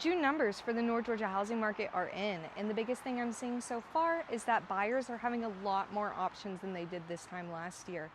June numbers for the North Georgia housing market are in, and the biggest thing I'm seeing so far is that buyers are having a lot more options than they did this time last year.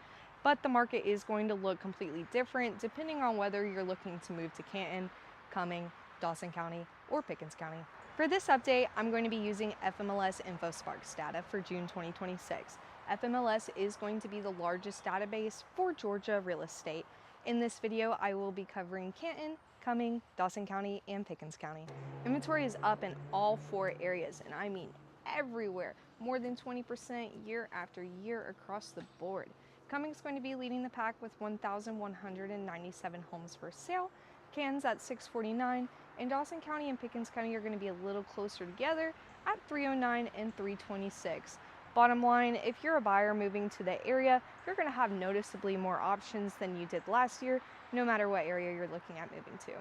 But the market is going to look completely different depending on whether you're looking to move to Canton, Cumming, Dawson County, or Pickens County. For this update, I'm going to be using FMLS InfoSparks data for June 2026. FMLS is going to be the largest database for Georgia real estate. In this video, I will be covering Canton, Cumming, Dawson County, and Pickens County. Inventory is up in all four areas, and I mean everywhere, more than 20% year after year across the board. Cumming's going to be leading the pack with 1,197 homes for sale, Canton's at 649, and Dawson County and Pickens County are going to be a little closer together at 309 and 326. Bottom line, if you're a buyer moving to the area, you're going to have noticeably more options than you did last year, no matter what area you're looking at moving to.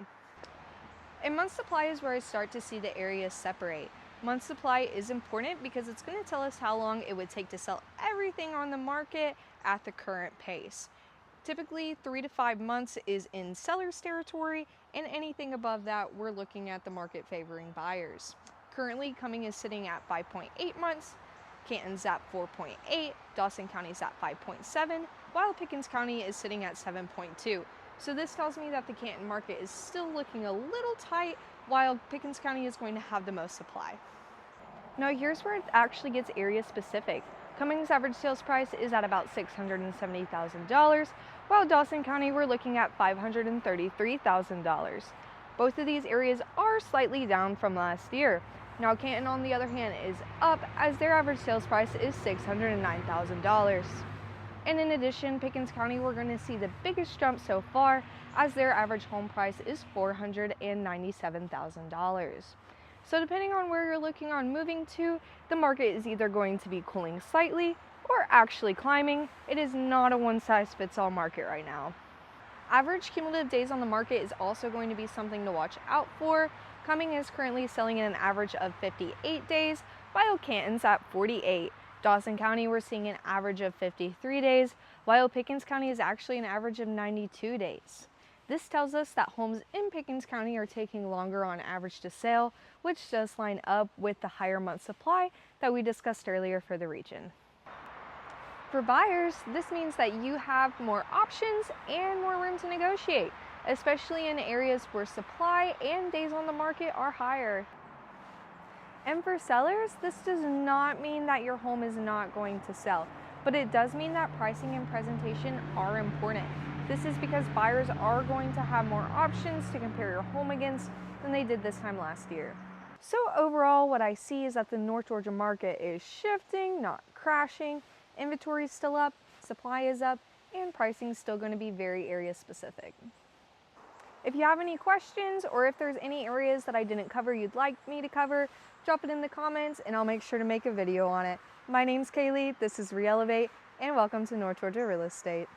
And month supply is where I start to see the areas separate. Month supply is important because it's going to tell us how long it would take to sell everything on the market at the current pace. Typically 3 to 5 months is in seller's territory, and anything above that, we're looking at the market favoring buyers. Currently, Cumming is sitting at 5.8 months, Canton's at 4.8, Dawson County's at 5.7, while Pickens County is sitting at 7.2. So this tells me that the Canton market is still looking a little tight, while Pickens County is going to have the most supply. Now here's where it actually gets area specific. Cumming's average sales price is at about $670,000, while Dawson County we're looking at $533,000. Both of these areas are slightly down from last year. Now Canton, on the other hand, is up as their average sales price is $609,000. And in addition, Pickens County, we're going to see the biggest jump so far as their average home price is $497,000. So depending on where you're looking on moving to, the market is either going to be cooling slightly or actually climbing. It is not a one-size-fits-all market right now. Average cumulative days on the market is also going to be something to watch out for. Cumming is currently selling at an average of 58 days, while Canton's at 48. Dawson County, we're seeing an average of 53 days, while Pickens County is actually an average of 92 days. This tells us that homes in Pickens County are taking longer on average to sell, which does line up with the higher month supply that we discussed earlier for the region. For buyers, this means that you have more options and more room to negotiate, especially in areas where supply and days on the market are higher. And for sellers, this does not mean that your home is not going to sell, but it does mean that pricing and presentation are important. This is because buyers are going to have more options to compare your home against than they did this time last year. So overall, what I see is that the North Georgia market is shifting, not crashing. Inventory is still up, supply is up, and pricing is still going to be very area specific. If you have any questions or if there's any areas that I didn't cover you'd like me to cover, drop it in the comments and I'll make sure to make a video on it. My name's Kaylee, this is Re-Elevate, and welcome to North Georgia Real Estate.